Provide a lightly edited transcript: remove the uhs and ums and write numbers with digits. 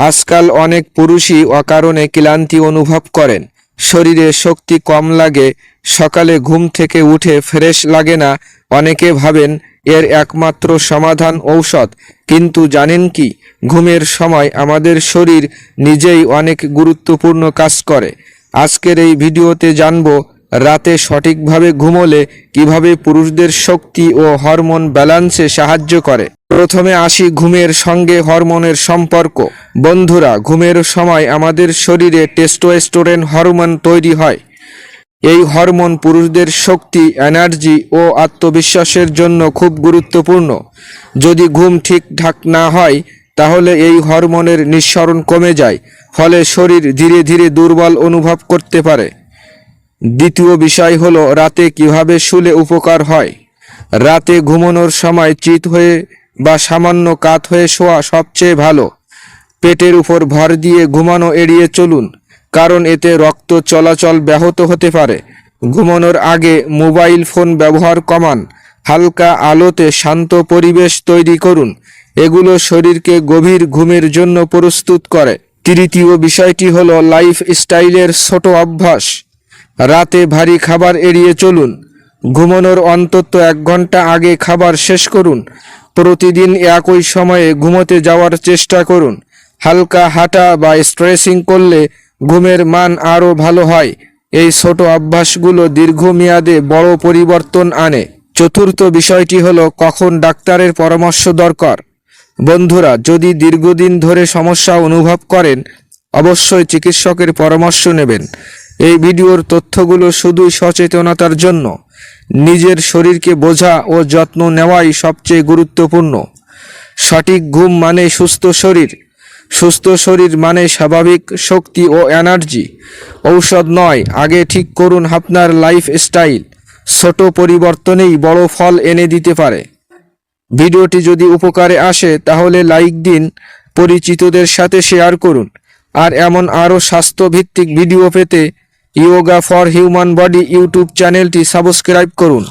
আজকাল অনেক পুরুষই অকারণে ক্লান্তি অনুভব করেন, শরীরে শক্তি কম লাগে, সকালে ঘুম থেকে উঠে ফ্রেশ লাগে না। অনেকে ভাবেন এর একমাত্র সমাধান ঔষধ, কিন্তু জানেন কি, ঘুমের সময় আমাদের শরীর নিজেই অনেক গুরুত্বপূর্ণ কাজ করে। আজকের এই ভিডিওতে জানবো রাতে সঠিকভাবে ঘুমোলে কিভাবে পুরুষদের শক্তি ও হরমোন ব্যালেন্সে সাহায্য করে। প্রথমে আসি ঘুমের সঙ্গে হরমোনের সম্পর্ক। বন্ধুরা, ঘুমের সময় আমাদের শরীরে টেস্টোস্টেরন হরমোন তৈরি হয়। এই হরমোন পুরুষদের শক্তি, এনার্জি ও আত্মবিশ্বাসের জন্য খুব গুরুত্বপূর্ণ। যদি ঘুম ঠিকঠাক না হয় তাহলে এই হরমোনের নিঃসরণ কমে যায়, ফলে শরীর ধীরে ধীরে দুর্বল অনুভব করতে পারে। দ্বিতীয় বিষয় হলো রাতে কিভাবে শুলে উপকার হয়। রাতে ঘুমানোর সময় চিত হয়ে বা সামান্য কাত হয়ে শোয়া সবচেয়ে ভালো। পেটের উপর ভর দিয়ে ঘুমানো এড়িয়ে চলুন, কারণ এতে রক্ত চলাচল ব্যাহত হতে পারে। ঘুমানোর আগে মোবাইল ফোন ব্যবহার কমান। হালকা আলোতে শান্ত পরিবেশ তৈরি করুন। এগুলো শরীরকে গভীর ঘুমের জন্য প্রস্তুত করে। তৃতীয় বিষয়টি হলো লাইফস্টাইলের ছোট অভ্যাস। রাতে ভারী খাবার এড়িয়ে চলুন। ঘুমানোর অন্তত 1 ঘন্টা আগে খাবার শেষ করুন। প্রতিদিন একই সময়ে ঘুমোতে যাওয়ার চেষ্টা করুন। হালকা হাঁটা বা স্ট্রেচিং করলে ঘুমের মান আরও ভালো হয়। এই ছোট অভ্যাসগুলো দীর্ঘমেয়াদে বড় পরিবর্তন আনে। চতুর্থ বিষয়টি হলো কখন ডাক্তারের পরামর্শ দরকার। বন্ধুরা, যদি দীর্ঘদিন ধরে সমস্যা অনুভব করেন, অবশ্যই চিকিৎসকের পরামর্শ নেবেন। এই ভিডিওর তথ্যগুলো শুধুই সচেতনতার জন্য। নিজের শরীরকে বোঝা ও যত্ন নেওয়াই সবচেয়ে গুরুত্বপূর্ণ। সঠিক ঘুম মানে সুস্থ শরীর। সুস্থ শরীর মানে স্বাভাবিক শক্তি ও এনার্জি, ঔষধ নয়। আগে ঠিক করুন আপনার লাইফস্টাইল। ছোট পরিবর্তনেই বড় ফল এনে দিতে পারে। ভিডিওটি যদি উপকারে আসে তাহলে লাইক দিন, পরিচিতদের সাথে শেয়ার করুন। আর এমন আরও স্বাস্থ্যভিত্তিক ভিডিও পেতে yoga for human body YouTube চ্যানেলটি সাবস্ক্রাইব করুন।